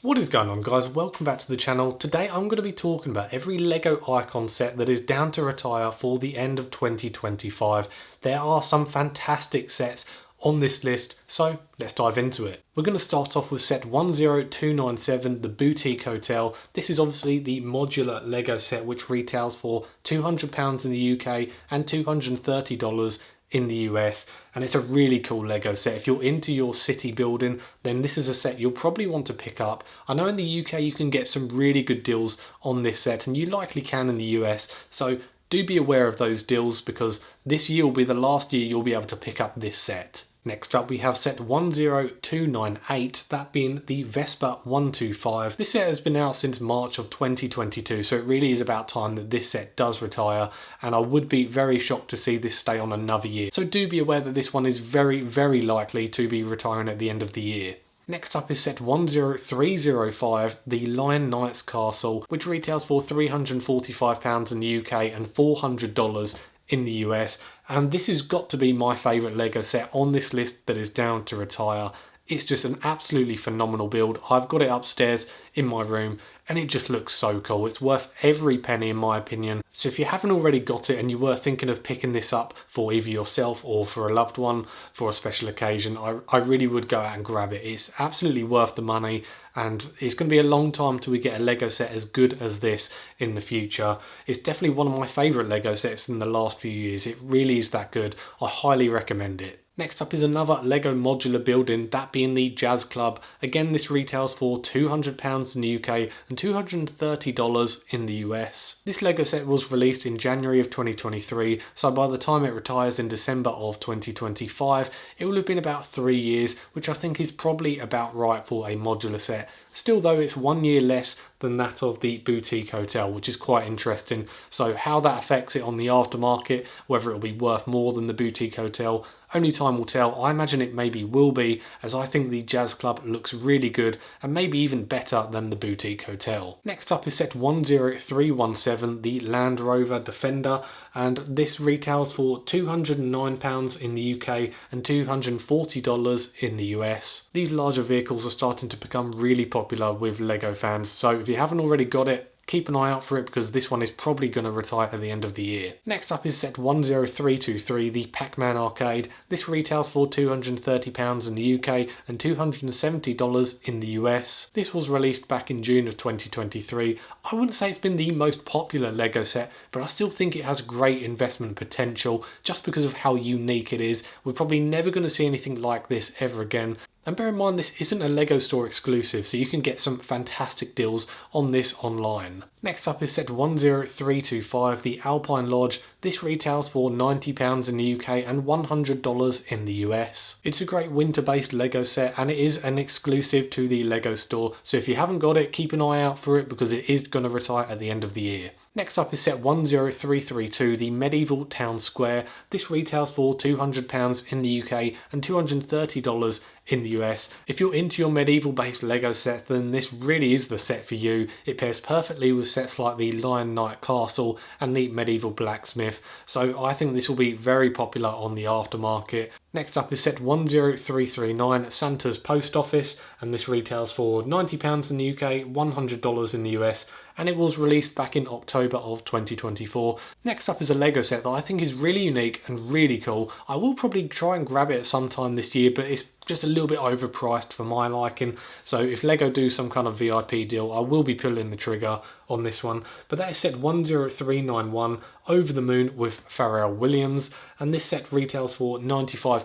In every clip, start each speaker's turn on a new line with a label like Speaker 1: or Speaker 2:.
Speaker 1: What is going on, guys? Welcome back to the channel. Today I'm going to be talking about every LEGO Icon set that is down to retire for the end of 2025. There are some fantastic sets on this list, so let's dive into it. We're going to start off with set 10297, the Boutique Hotel. This is obviously the modular LEGO set which retails for £200 in the UK and $230 in the US, and it's a really cool LEGO set. If you're into your city building, then this is a set you'll probably want to pick up. I know in the UK you can get some really good deals on this set, and you likely can in the US, so do be aware of those deals because this year will be the last year you'll be able to pick up this set. Next up we have set 10298, that being the Vespa 125. This set has been out since March of 2022, so it really is about time that this set does retire, and I would be very shocked to see this stay on another year. So do be aware that this one is very likely to be retiring at the end of the year. Next up is set 10305, the Lion Knights Castle, which retails for £345 in the UK and $400 in the US, and this has got to be my favourite LEGO set on this list that is down to retire. It's just an absolutely phenomenal build. I've got it upstairs in my room and it just looks so cool. It's worth every penny in my opinion. So if you haven't already got it and you were thinking of picking this up for either yourself or for a loved one for a special occasion, I really would go out and grab it. It's absolutely worth the money, and it's going to be a long time till we get a LEGO set as good as this in the future. It's definitely one of my favourite LEGO sets in the last few years. It really is that good. I highly recommend it. Next up is another LEGO modular building, that being the Jazz Club. Again, this retails for £200 in the UK and $230 in the US. This LEGO set was released in January of 2023, so by the time it retires in December of 2025, it will have been about 3 years, which I think is probably about right for a modular set. Still though, it's 1 year less than that of the Boutique Hotel, which is quite interesting. So how that affects it on the aftermarket, whether it'll be worth more than the Boutique Hotel, only time will tell. I imagine it maybe will be, as I think the Jazz Club looks really good and maybe even better than the Boutique Hotel. Next up is set 10317, the Land Rover Defender, and this retails for £209 in the UK and $240 in the US. These larger vehicles are starting to become really popular with LEGO fans, so if you haven't already got it, keep an eye out for it because this one is probably going to retire at the end of the year. Next up is set 10323, the Pac-Man arcade. This retails for £230 in the UK and $270 in the US. This was released back in June of 2023. I wouldn't say it's been the most popular LEGO set, but I still think it has great investment potential just because of how unique it is. We're probably never going to see anything like this ever again. And bear in mind, this isn't a LEGO store exclusive, so you can get some fantastic deals on this online. Next up is set 10325, the Alpine Lodge. This retails for £90 in the UK and $100 in the US. It's a great winter-based LEGO set, and it is an exclusive to the LEGO store, so if you haven't got it, keep an eye out for it because it is going to retire at the end of the year. Next up is set 10332, the Medieval Town Square. This retails for £200 in the UK and $230 in the US. If you're into your medieval based LEGO set, then this really is the set for you. It pairs perfectly with sets like the Lion Knight Castle and the Medieval Blacksmith, so I think this will be very popular on the aftermarket. Next up is set 10339, Santa's Post Office, and this retails for £90 in the UK, $100 in the US, and it was released back in October of 2024. Next up is a LEGO set that I think is really unique and really cool. I will probably try and grab it at some time this year, but it's just a little bit overpriced for my liking, so if LEGO do some kind of VIP deal, I will be pulling the trigger on this one. But that is set 10391, Over the Moon with Pharrell Williams, and this set retails for £95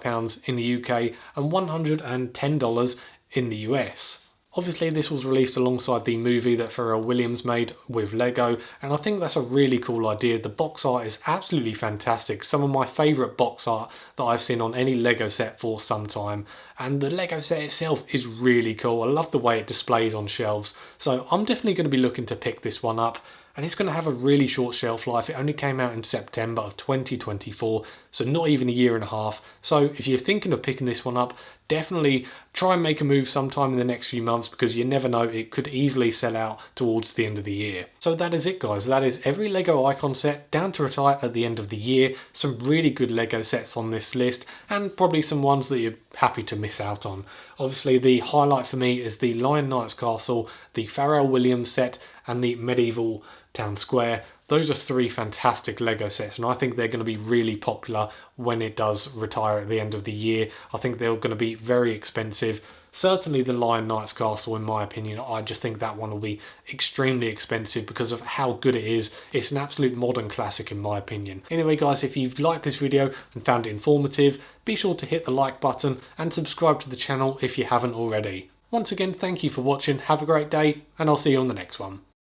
Speaker 1: in the UK and $110 in the US. Obviously this was released alongside the movie that Pharrell Williams made with LEGO, and I think that's a really cool idea. The box art is absolutely fantastic, some of my favourite box art that I've seen on any LEGO set for some time, and the LEGO set itself is really cool. I love the way it displays on shelves, so I'm definitely going to be looking to pick this one up. And it's going to have a really short shelf life. It only came out in September of 2024, so not even a year and a half. So if you're thinking of picking this one up, definitely try and make a move sometime in the next few months, because you never know, it could easily sell out towards the end of the year. So that is it, guys. That is every Lego Icon set down to retire at the end of the year. Some really good Lego sets on this list, and probably some ones that you're happy to miss out on. Obviously the highlight for me is the Lion Knight's Castle, the Pharrell Williams set, and the Medieval Town Square. Those are three fantastic Lego sets, and I think they're going to be really popular when it does retire at the end of the year. I think they're going to be very expensive. Certainly the Lion Knight's Castle, in my opinion, I just think that one will be extremely expensive because of how good it is. It's an absolute modern classic in my opinion. Anyway guys, if you've liked this video and found it informative, be sure to hit the like button and subscribe to the channel if you haven't already. Once again, thank you for watching, have a great day, and I'll see you on the next one.